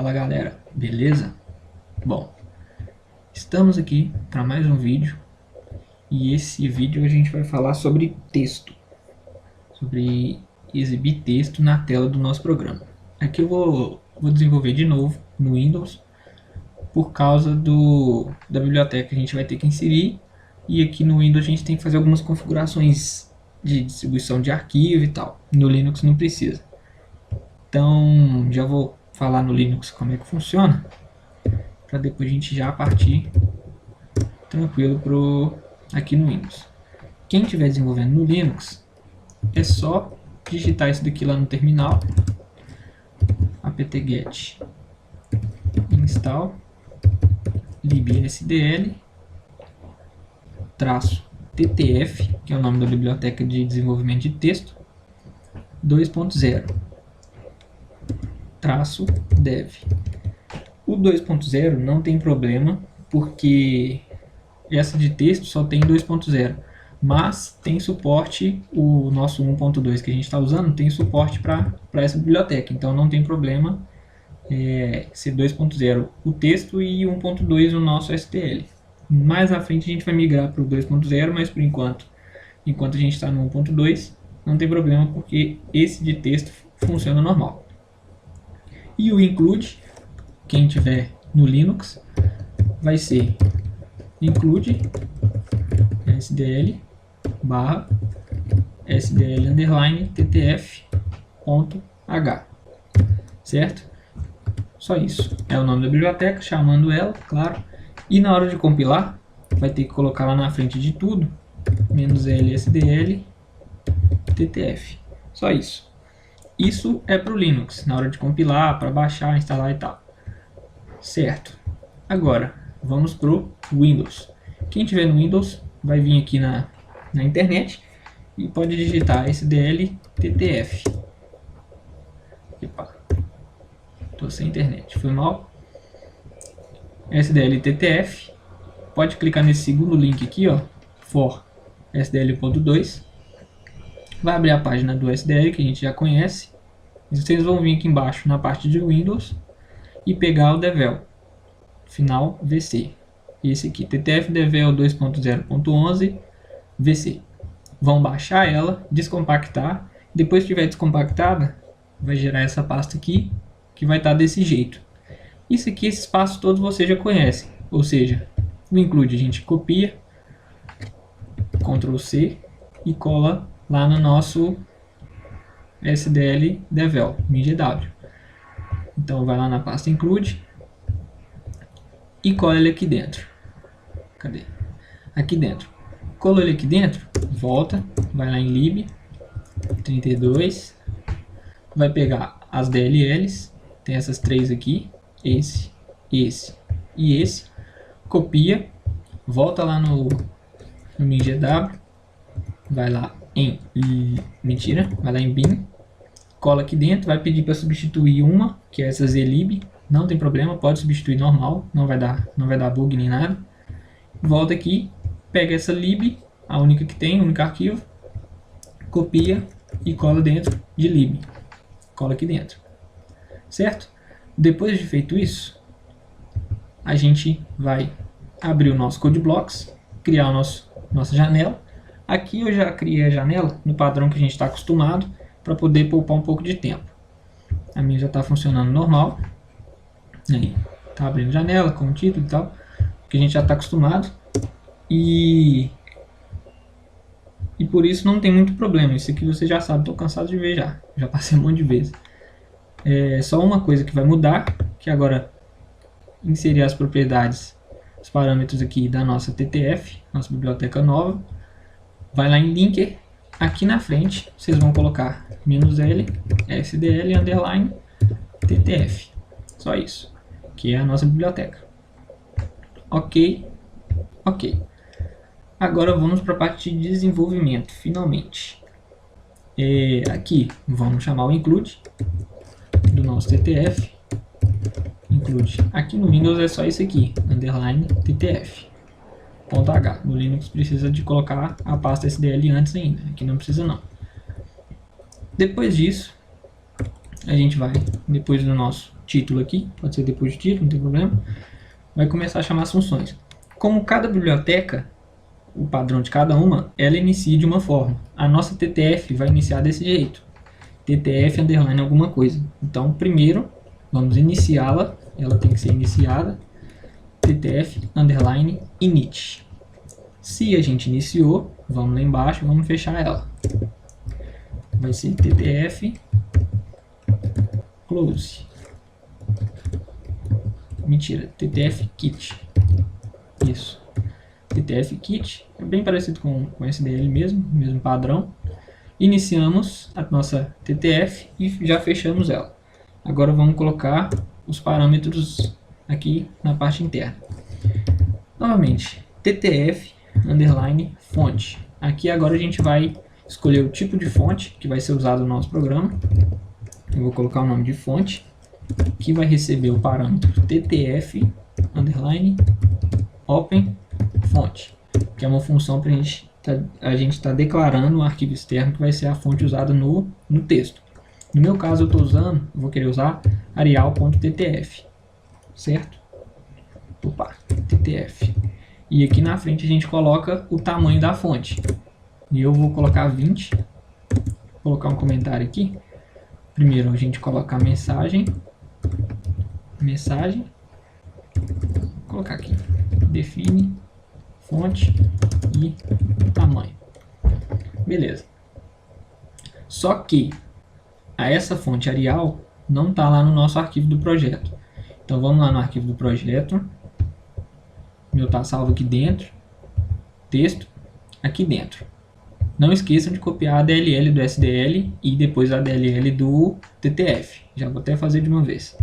Fala galera, beleza? Bom, estamos aqui para mais um vídeo e esse vídeo a gente vai falar sobre texto, sobre exibir texto na tela do nosso programa. Aqui eu vou desenvolver de novo no Windows por causa da biblioteca que a gente vai ter que inserir, e aqui no Windows a gente tem que fazer algumas configurações de distribuição de arquivo e tal. No Linux não precisa. Então já vou falar no Linux como é que funciona, para depois a gente já partir tranquilo aqui no Windows. Quem estiver desenvolvendo no Linux, é só digitar isso daqui lá no terminal, apt-get install libsdl -ttf, que é o nome da biblioteca de desenvolvimento de texto, 2.0 -dev. O 2.0 não tem problema, porque essa de texto só tem 2.0, mas tem suporte, o nosso 1.2 que a gente está usando tem suporte para essa biblioteca, então não tem problema ser 2.0 o texto e 1.2 o nosso STL. Mais à frente a gente vai migrar para o 2.0, mas por enquanto a gente está no 1.2, não tem problema, porque esse de texto funciona normal. E o include, quem tiver no Linux, vai ser include sdl /sdl_ttf.h, certo? Só isso. É o nome da biblioteca, chamando ela, claro. E na hora de compilar, vai ter que colocar lá na frente de tudo -lsdl/ttf. Só isso. Isso é para o Linux, na hora de compilar, para baixar, instalar e tal. Certo. Agora, vamos para o Windows. Quem tiver no Windows, vai vir aqui na internet e pode digitar sdl/ttf. Epa, tô sem internet, foi mal. sdl/ttf. Pode clicar nesse segundo link aqui, ó, for sdl.2. Vai abrir a página do SDL que a gente já conhece. E vocês vão vir aqui embaixo na parte de Windows e pegar o devel final VC. Esse aqui, ttf devel 2.0.11 VC. Vão baixar ela, descompactar. Depois que tiver descompactada, vai gerar essa pasta aqui, que vai estar desse jeito. Isso aqui, esses passos todos vocês já conhecem. Ou seja, o include a gente copia, Ctrl C e cola lá no nosso SDL devel, mingw. Então vai lá na pasta include e cola ele aqui dentro. Cadê? Aqui dentro. Colou ele aqui dentro, volta, vai lá em lib 32, vai pegar as DLLs, tem essas três aqui, esse e esse, copia, volta lá no mingw, vai lá em vai lá em bin, cola aqui dentro, vai pedir para substituir uma, que é essa zlib, não tem problema, pode substituir normal, não vai dar bug nem nada. Volta aqui, pega essa lib, a única que tem, o único arquivo, copia e cola dentro de lib, cola aqui dentro, certo? Depois de feito isso, a gente vai abrir o nosso CodeBlocks, criar a nossa janela. Aqui eu já criei a janela no padrão que a gente está acostumado, para poder poupar um pouco de tempo. A minha já está funcionando normal. Aí, tá abrindo janela com o título e tal, que a gente já está acostumado. E por isso não tem muito problema. Isso aqui você já sabe, estou cansado de ver já passei um monte de vezes. É só uma coisa que vai mudar, que agora inserir as propriedades, os parâmetros aqui da nossa TTF, nossa biblioteca nova. Vai lá em linker, aqui na frente vocês vão colocar -l sdl _ttf. Só isso, que é a nossa biblioteca. Ok. Agora vamos para a parte de desenvolvimento, finalmente. Aqui vamos chamar o include do nosso TTF. Include. Aqui no Windows é só isso aqui, _ttf. .h. No Linux precisa de colocar a pasta SDL antes ainda, aqui não precisa não. Depois disso, a gente vai, depois do nosso título aqui, pode ser depois do título, não tem problema, vai começar a chamar as funções. Como cada biblioteca, o padrão de cada uma, ela inicia de uma forma. A nossa TTF vai iniciar desse jeito. TTF underline alguma coisa. Então, primeiro, vamos iniciá-la. Ela tem que ser iniciada. TTF underline init. Se a gente iniciou, vamos lá embaixo, vamos fechar ela. Vai ser TTF close. Mentira, TTF kit. Isso. TTF kit é bem parecido com SDL mesmo padrão. Iniciamos a nossa TTF e já fechamos ela. Agora vamos colocar os parâmetros aqui na parte interna. Novamente, TTF underline fonte. Aqui agora a gente vai escolher o tipo de fonte que vai ser usado no nosso programa. Eu vou colocar o nome de fonte, que vai receber o parâmetro TTF underline open fonte, que é uma função para a gente está declarando um arquivo externo que vai ser a fonte usada no texto. No meu caso eu vou querer usar arial.ttf, certo? Opa, ttf. E aqui na frente a gente coloca o tamanho da fonte. E eu vou colocar 20. Vou colocar um comentário aqui. Primeiro a gente coloca a mensagem. Vou colocar aqui. Define fonte e tamanho. Beleza. Só que essa fonte Arial não está lá no nosso arquivo do projeto. Então vamos lá no arquivo do projeto. O meu está salvo aqui dentro. Texto aqui dentro. Não esqueçam de copiar a DLL do SDL e depois a DLL do TTF. Já vou até fazer de uma vez.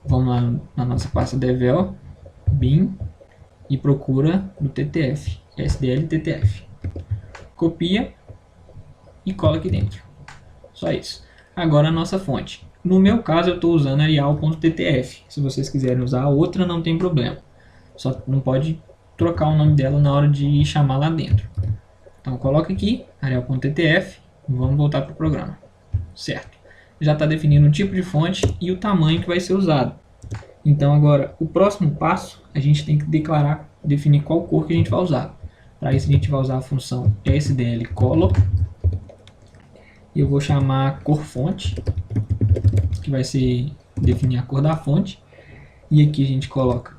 Vamos lá na nossa pasta devel, bin e procura no TTF, SDL TTF. Copia e cola aqui dentro. Só isso. Agora a nossa fonte. No meu caso eu estou usando arial.ttf. Se vocês quiserem usar a outra não tem problema. Só não pode trocar o nome dela na hora de chamar lá dentro. Então coloca aqui arial.ttf e vamos voltar para o programa. Certo. Já está definindo o tipo de fonte e o tamanho que vai ser usado. Então agora o próximo passo a gente tem que definir qual cor que a gente vai usar. Para isso a gente vai usar a função sdlcolor e eu vou chamar cor fonte, que vai ser definir a cor da fonte. E aqui a gente coloca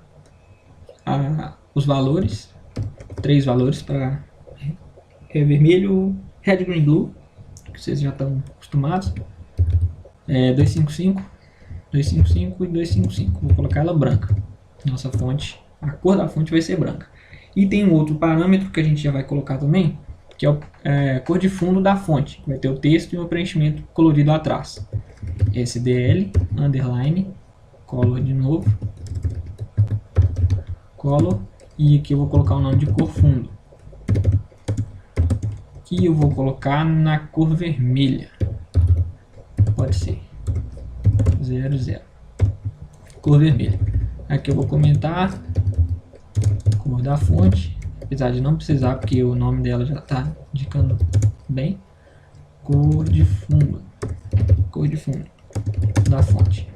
os valores, 3 valores para vermelho, red, green, blue, que vocês já estão acostumados. 255, 255 e 255. Vou colocar ela branca. Nossa fonte, a cor da fonte vai ser branca. E tem um outro parâmetro que a gente já vai colocar também, que é a cor de fundo da fonte. Vai ter o texto e o preenchimento colorido atrás. SDL, underline, color de novo, color, e aqui eu vou colocar o nome de cor fundo. Aqui eu vou colocar na cor vermelha. Pode ser 00, cor vermelha. Aqui eu vou comentar cor da fonte, apesar de não precisar porque o nome dela já está indicando bem. Cor de fundo da fonte.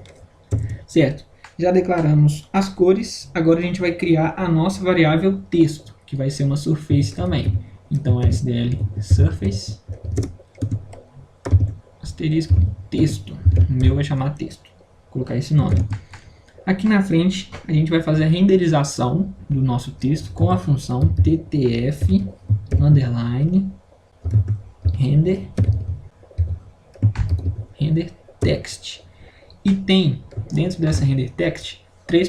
Certo, já declaramos as cores. Agora a gente vai criar a nossa variável texto, que vai ser uma surface também. Então SDL surface asterisco texto. O meu vai chamar texto. Vou colocar esse nome. Aqui na frente a gente vai fazer a renderização do nosso texto com a função ttf underline render text. E tem dentro dessa render text três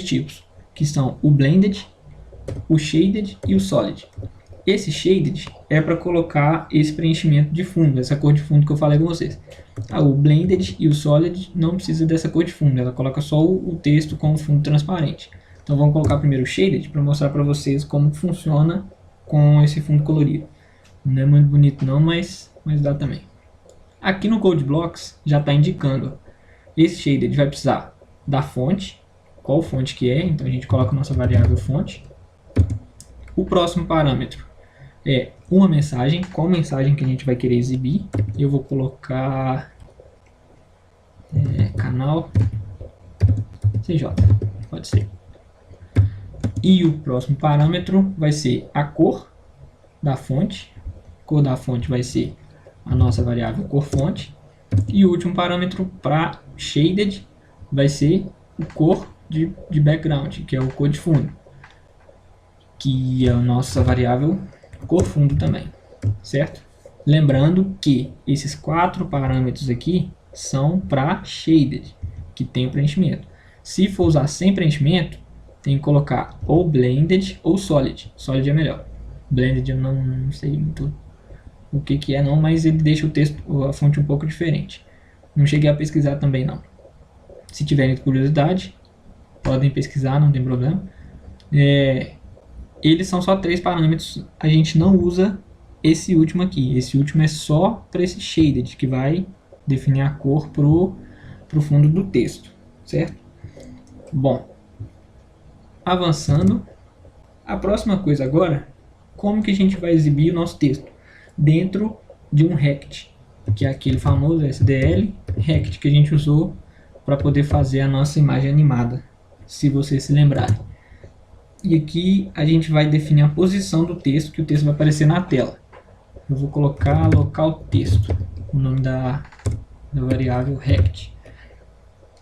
tipos, que são o blended, o shaded e o solid. Esse shaded é para colocar esse preenchimento de fundo, essa cor de fundo que eu falei com vocês. O blended e o solid não precisa dessa cor de fundo, ela coloca só o texto com o fundo transparente. Então vamos colocar primeiro o shaded para mostrar para vocês como funciona com esse fundo colorido. Não é muito bonito não, mas dá também. Aqui no Code Blocks já está indicando, esse shaded vai precisar da fonte, qual fonte que é, então a gente coloca a nossa variável fonte. O próximo parâmetro é uma mensagem, qual mensagem que a gente vai querer exibir. Eu vou colocar canal CJ, pode ser. E o próximo parâmetro vai ser a cor da fonte. A cor da fonte vai ser a nossa variável cor fonte. E o último parâmetro para shaded vai ser o cor de background, que é o cor de fundo, que é a nossa variável cor fundo também, certo? Lembrando que esses 4 parâmetros aqui são para shaded, que tem o preenchimento. Se for usar sem preenchimento, tem que colocar ou blended ou solid. Solid é melhor. Blended eu não sei muito o que é não, mas ele deixa o texto, a fonte um pouco diferente. Não cheguei a pesquisar também não. Se tiverem curiosidade, podem pesquisar, não tem problema. Eles são só 3 parâmetros, a gente não usa esse último aqui. Esse último é só para esse shaded, que vai definir a cor pro fundo do texto, certo? Bom, avançando, a próxima coisa agora, como que a gente vai exibir o nosso texto? Dentro de um Rect, que é aquele famoso SDL Rect que a gente usou para poder fazer a nossa imagem animada, se vocês se lembrarem. E aqui a gente vai definir a posição do texto, que o texto vai aparecer na tela. Eu vou colocar local texto, o nome da variável Rect.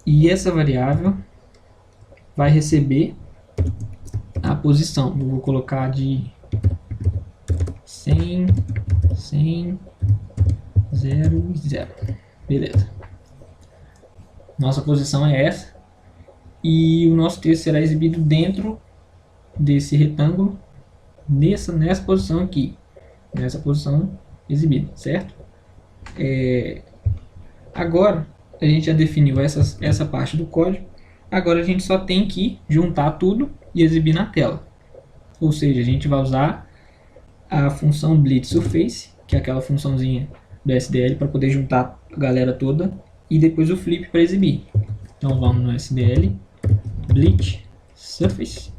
E essa variável vai receber a posição. Eu vou colocar de 100, 100, 0, 0. Beleza. Nossa posição é essa. E o nosso texto será exibido dentro desse retângulo, nessa posição aqui. Nessa posição exibida, certo? Agora, a gente já definiu essa parte do código. Agora a gente só tem que juntar tudo e exibir na tela. Ou seja, a gente vai usar a função Blitz Surface, que é aquela funçãozinha do SDL para poder juntar a galera toda, e depois o flip para exibir. Então vamos no SDL, Blitz Surface,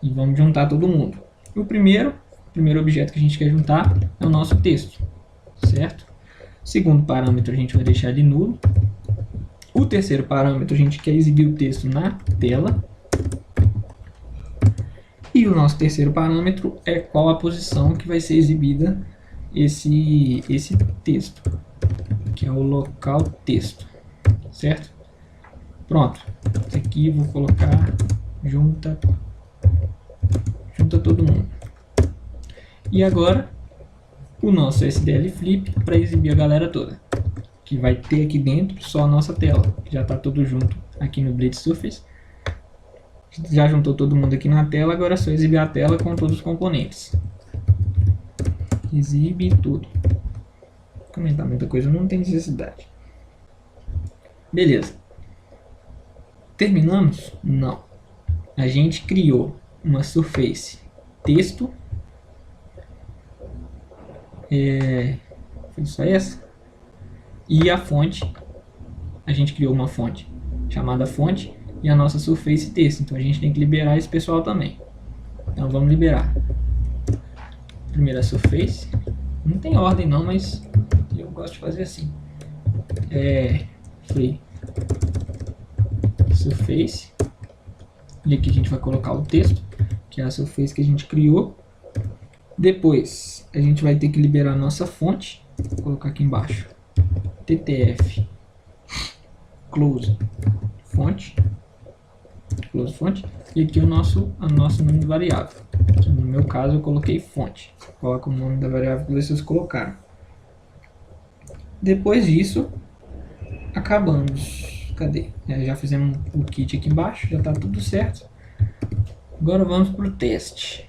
e vamos juntar todo mundo. O primeiro objeto que a gente quer juntar é o nosso texto, certo? O segundo parâmetro a gente vai deixar de nulo. O terceiro parâmetro a gente quer exibir o texto na tela. E o nosso terceiro parâmetro é qual a posição que vai ser exibida esse texto, que é o local texto, certo? Pronto. Esse aqui eu vou colocar junta todo mundo. E agora o nosso SDL Flip para exibir a galera toda, que vai ter aqui dentro só a nossa tela, que já está tudo junto aqui no Blitz Surface. Já juntou todo mundo aqui na tela, agora é só exibir a tela com todos os componentes. Exibe tudo. Comentar muita coisa não tem necessidade. Beleza. Terminamos? Não. A gente criou uma surface texto. Foi só essa. E a fonte. A gente criou uma fonte chamada fonte. E a nossa surface texto. Então a gente tem que liberar esse pessoal também. Então vamos liberar. Primeira surface. Não tem ordem não, mas eu gosto de fazer assim. Free surface. E aqui a gente vai colocar o texto, que é a surface que a gente criou. Depois a gente vai ter que liberar a nossa fonte. Vou colocar aqui embaixo. ttf close fonte. Close fonte. E aqui o nosso nome de variável. No meu caso eu coloquei fonte. Coloca o nome da variável que vocês colocaram. Depois disso, acabamos. Cadê? Já fizemos o kit aqui embaixo, já está tudo certo. Agora vamos para o teste.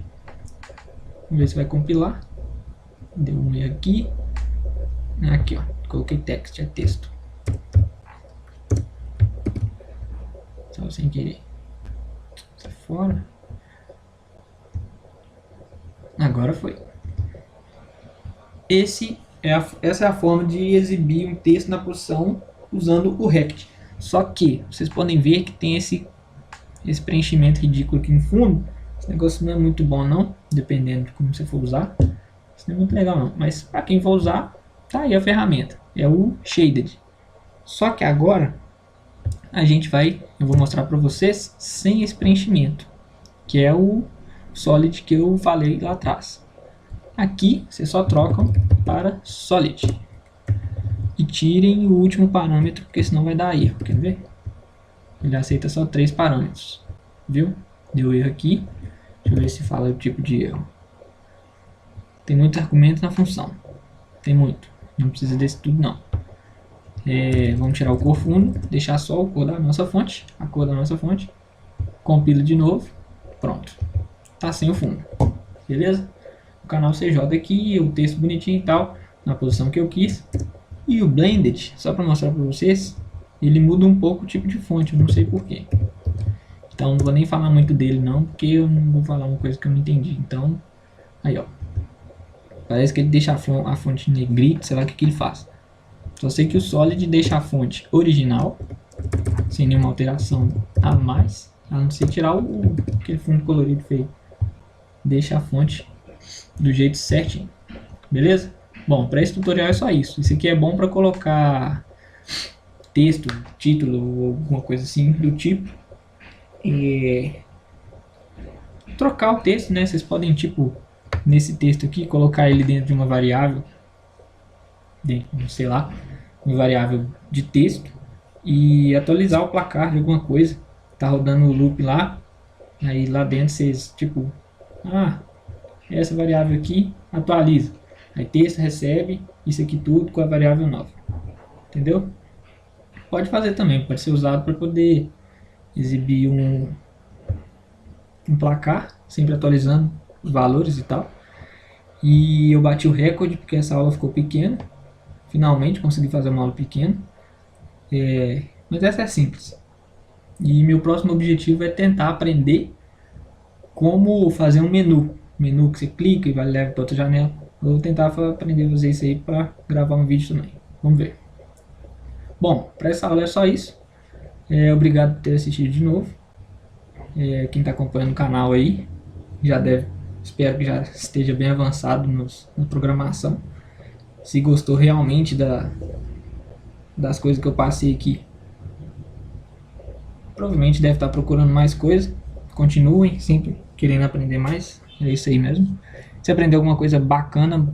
Vamos ver se vai compilar. Deu um E aqui. Aqui, ó. Coloquei text, é texto. Só sem querer. Sai fora. Agora foi. Essa é a forma de exibir um texto na posição usando o Rect. Só que vocês podem ver que tem esse preenchimento ridículo aqui no fundo, Esse negócio não é muito bom não, dependendo de como você for usar. Isso não é muito legal não, mas para quem for usar, tá aí a ferramenta. É o Shaded. Só que agora eu vou mostrar para vocês sem esse preenchimento, que é o Solid que eu falei lá atrás. Aqui vocês só trocam para Solid e tirem o último parâmetro, porque senão vai dar erro. Quer ver? Ele aceita só 3 parâmetros, viu? Deu erro aqui. Deixa eu ver se fala o tipo de erro. Tem muitos argumentos na função. Tem muito. Não precisa desse tudo não. Vamos tirar o cor fundo, deixar só o cor da nossa fonte, a cor da nossa fonte. Compila de novo. Pronto. Tá sem o fundo. Beleza? O canal CJ aqui, o texto bonitinho e tal, na posição que eu quis. E o Blended, só para mostrar para vocês, ele muda um pouco o tipo de fonte, eu não sei porquê. Então não vou nem falar muito dele não, porque eu não vou falar uma coisa que eu não entendi. Então, aí ó. Parece que ele deixa a fonte negrita, sei lá o que ele faz. Só sei que o Solid deixa a fonte original, sem nenhuma alteração a mais, a não ser tirar aquele fundo colorido feio. Deixa a fonte do jeito certinho, beleza? Bom, para esse tutorial é só isso. Isso aqui é bom para colocar texto, título ou alguma coisa assim do tipo. E trocar o texto, né? Vocês podem, tipo, nesse texto aqui, colocar ele dentro de uma variável, sei lá, uma variável de texto, e atualizar o placar de alguma coisa. Tá rodando o loop lá, aí lá dentro vocês, tipo, essa variável aqui atualiza. Aí texto recebe isso aqui tudo com a variável nova. Entendeu? Pode fazer também, pode ser usado para poder exibir um placar, sempre atualizando os valores e tal. E eu bati o recorde porque essa aula ficou pequena. Finalmente consegui fazer uma aula pequena. Mas essa é simples. E meu próximo objetivo é tentar aprender como fazer um menu. Menu que você clica e vai levar para outra janela. Eu vou tentar aprender a fazer isso aí para gravar um vídeo também. Vamos ver. Bom, para essa aula é só isso. Obrigado por ter assistido de novo. Quem está acompanhando o canal aí já deve, espero que já esteja bem avançado na programação. Se gostou realmente das coisas que eu passei aqui, provavelmente deve estar procurando mais coisa. Continuem sempre querendo aprender mais. É isso aí mesmo. Se aprender alguma coisa bacana,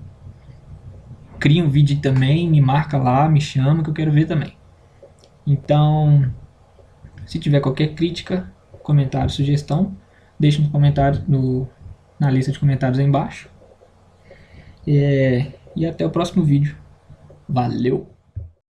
cria um vídeo também, me marca lá, me chama que eu quero ver também. Então, se tiver qualquer crítica, comentário, sugestão, deixe nos comentários, na lista de comentários aí embaixo. E até o próximo vídeo. Valeu!